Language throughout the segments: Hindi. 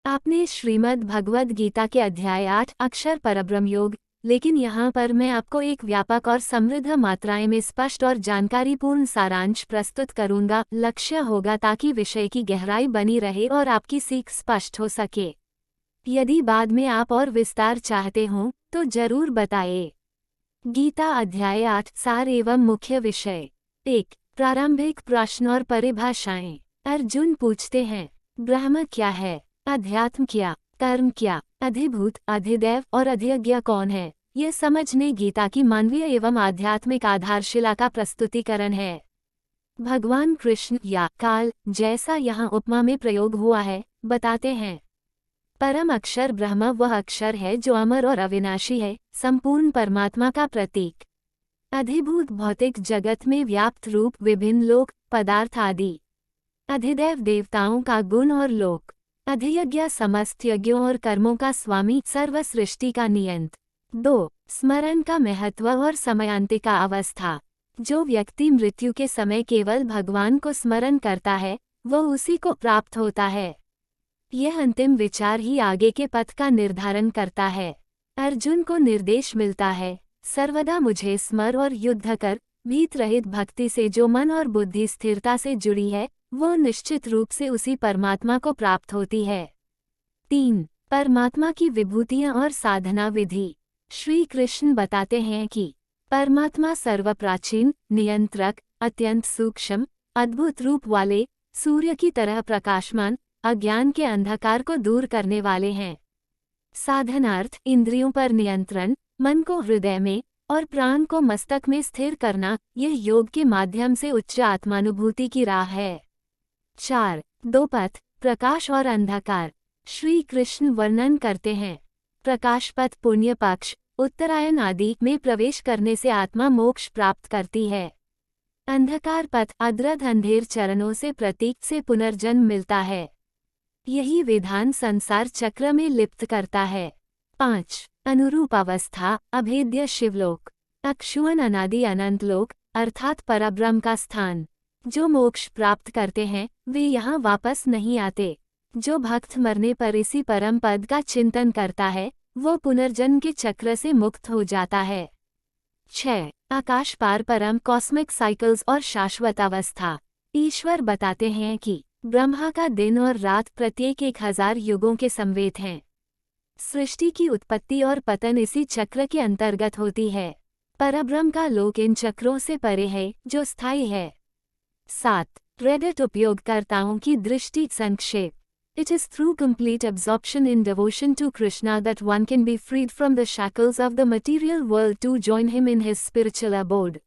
आपने श्रीमद् भगवद गीता के अध्याय 8 अक्षर परब्रह्म योग, लेकिन यहाँ पर मैं आपको एक व्यापक और समृद्ध मात्राएं में स्पष्ट और जानकारीपूर्ण सारांश प्रस्तुत करूंगा। लक्ष्य होगा ताकि विषय की गहराई बनी रहे और आपकी सीख स्पष्ट हो सके। यदि बाद में आप और विस्तार चाहते हों तो जरूर बताएं। गीता अध्याय 8 सार एवं मुख्य विषय। 1 प्रारंभिक प्रश्न और परिभाषाएं। अर्जुन पूछते हैं, ब्रह्म क्या है, अध्यात्म क्या, कर्म क्या, अधिभूत, अधिदैव और अधियज्ञ कौन है? यह समझने गीता की मानवीय एवं आध्यात्मिक आधारशिला का प्रस्तुतिकरण है। भगवान कृष्ण या काल, जैसा यहाँ उपमा में प्रयोग हुआ है, बताते हैं, परम अक्षर ब्रह्म वह अक्षर है जो अमर और अविनाशी है, संपूर्ण परमात्मा का प्रतीक। अधिभूत भौतिक जगत में व्याप्त रूप, विभिन्न लोक, पदार्थ आदि। अधिदैव देवताओं का गुण और लोक। अधियज्ञ समस्त यज्ञों और कर्मों का स्वामी, सर्व सृष्टि का नियंत। 2 स्मरण का महत्व और समयांतिका अवस्था। जो व्यक्ति मृत्यु के समय केवल भगवान को स्मरण करता है वह उसी को प्राप्त होता है। यह अंतिम विचार ही आगे के पथ का निर्धारण करता है। अर्जुन को निर्देश मिलता है, सर्वदा मुझे स्मर और युद्ध कर। भीत रहित भक्ति से जो मन और बुद्धि स्थिरता से जुड़ी है वो निश्चित रूप से उसी परमात्मा को प्राप्त होती है। 3 परमात्मा की विभूतियां और साधना विधि। श्री कृष्ण बताते हैं कि परमात्मा सर्वप्राचीन, नियंत्रक, अत्यंत सूक्ष्म, अद्भुत रूप वाले, सूर्य की तरह प्रकाशमान, अज्ञान के अंधकार को दूर करने वाले हैं। साधनार्थ इंद्रियों पर नियंत्रण, मन को हृदय में और प्राण को मस्तक में स्थिर करना, यह योग के माध्यम से उच्च आत्मानुभूति की राह है। 4 दो पथ, प्रकाश और अंधकार। श्री कृष्ण वर्णन करते हैं, प्रकाश पथ पुण्य पक्ष, उत्तरायण आदि में प्रवेश करने से आत्मा मोक्ष प्राप्त करती है। अंधकार पथ अद्रध अंधेर चरणों से प्रतीक से पुनर्जन्म मिलता है। यही विधान संसार चक्र में लिप्त करता है। 5 अनुरूप अवस्था, अभेद्य शिवलोक, अक्षुअन अनादि अनंत लोक अर्थात परब्रह्म का स्थान। जो मोक्ष प्राप्त करते हैं वे यहाँ वापस नहीं आते। जो भक्त मरने पर इसी परम पद का चिंतन करता है वो पुनर्जन्म के चक्र से मुक्त हो जाता है। 6 आकाश पार परम कॉस्मिक साइकिल्स और शाश्वत अवस्था। ईश्वर बताते हैं कि ब्रह्मा का दिन और रात प्रत्येक 1000 युगों के समवेत हैं। सृष्टि की उत्पत्ति और पतन इसी चक्र के अंतर्गत होती है। परब्रह्म का लोक इन चक्रों से परे है जो स्थायी है। 7 रेडिट उपयोगकर्ताओं की दृष्टि संक्षेप। It is through complete absorption in devotion to Krishna that one can be freed from the shackles of the material world to join him in his spiritual abode.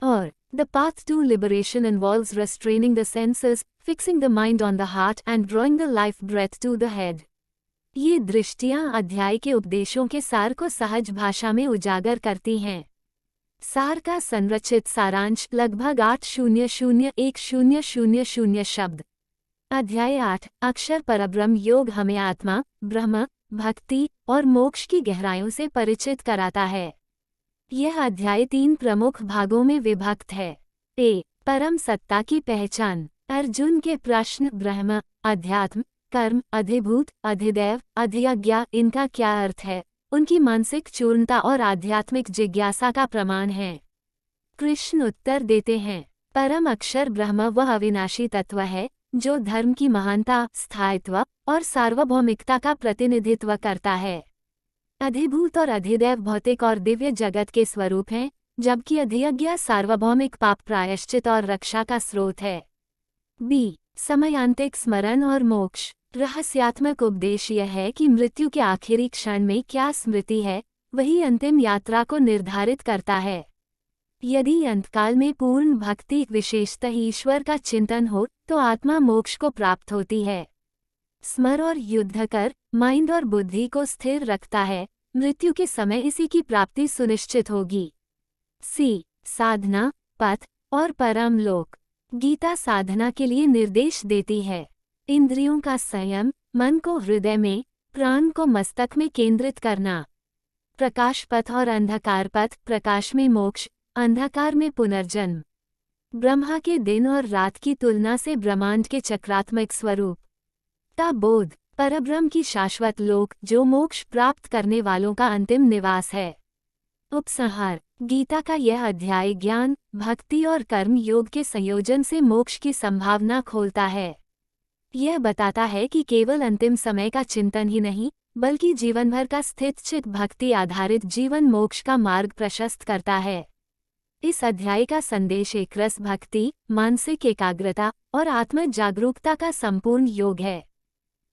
Or, the path to liberation involves restraining the senses, fixing the mind on the heart and drawing the life breath to the head. ये दृष्टियां अध्याय के उपदेशों के सार को सहज भाषा में उजागर करती हैं। सार का संरचित सारांश लगभग 8001000 शब्द। अध्याय 8 अक्षर परब्रह्म योग हमें आत्मा, ब्रह्म, भक्ति और मोक्ष की गहराइयों से परिचित कराता है। यह अध्याय 3 प्रमुख भागों में विभक्त है। ए परम सत्ता की पहचान। अर्जुन के प्रश्न, ब्रह्म, अध्यात्म, कर्म, अधिभूत, अधिदैव, अधियज्ञ, इनका क्या अर्थ है, उनकी मानसिक चूर्णता और आध्यात्मिक जिज्ञासा का प्रमाण है। कृष्ण उत्तर देते हैं, परम अक्षर ब्रह्म वह अविनाशी तत्व है जो धर्म की महानता, स्थायित्व और सार्वभौमिकता का प्रतिनिधित्व करता है। अधिभूत और अधिदैव भौतिक और दिव्य जगत के स्वरूप हैं, जबकि अधियज्ञ सार्वभौमिक पाप प्रायश्चित और रक्षा का स्रोत है। बी समयांतिक स्मरण और मोक्ष। रहस्यात्मक उपदेश यह है कि मृत्यु के आखिरी क्षण में क्या स्मृति है वही अंतिम यात्रा को निर्धारित करता है। यदि अंतकाल में पूर्ण भक्ति, विशेषतः ईश्वर का चिंतन हो तो आत्मा मोक्ष को प्राप्त होती है। स्मर और युद्ध कर माइंड और बुद्धि को स्थिर रखता है, मृत्यु के समय इसी की प्राप्ति सुनिश्चित होगी। सी साधना, पथ और परम लोक। गीता साधना के लिए निर्देश देती है। इंद्रियों का संयम, मन को हृदय में, प्राण को मस्तक में केंद्रित करना। प्रकाश पथ और अंधकार पथ, प्रकाश में मोक्ष, अंधकार में पुनर्जन्म। ब्रह्मा के दिन और रात की तुलना से ब्रह्मांड के चक्रात्मक स्वरूप का बोध। परब्रह्म की शाश्वत लोक जो मोक्ष प्राप्त करने वालों का अंतिम निवास है। उपसंहार। गीता का यह अध्याय ज्ञान, भक्ति और कर्म योग के संयोजन से मोक्ष की संभावना खोलता है। यह बताता है कि केवल अंतिम समय का चिंतन ही नहीं, बल्कि जीवन भर का स्थितचित भक्ति आधारित जीवन मोक्ष का मार्ग प्रशस्त करता है। इस अध्याय का संदेश एक रस भक्ति, मानसिक एकाग्रता और आत्म जागरूकता का संपूर्ण योग है।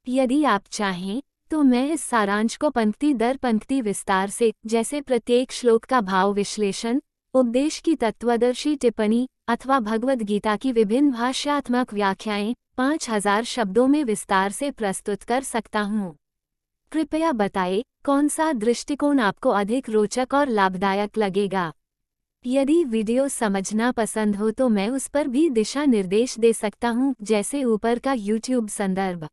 यदि आप चाहें तो मैं इस सारांश को पंक्ति दर पंक्ति विस्तार से, जैसे प्रत्येक श्लोक का भाव विश्लेषण, उपदेश की तत्वदर्शी टिप्पणी अथवा भगवद गीता की विभिन्न भाष्यात्मक व्याख्याएं 5000 शब्दों में विस्तार से प्रस्तुत कर सकता हूँ। कृपया बताएं कौन सा दृष्टिकोण आपको अधिक रोचक और लाभदायक लगेगा। यदि वीडियो समझना पसंद हो तो मैं उस पर भी दिशा निर्देश दे सकता हूँ, जैसे ऊपर का YouTube संदर्भ।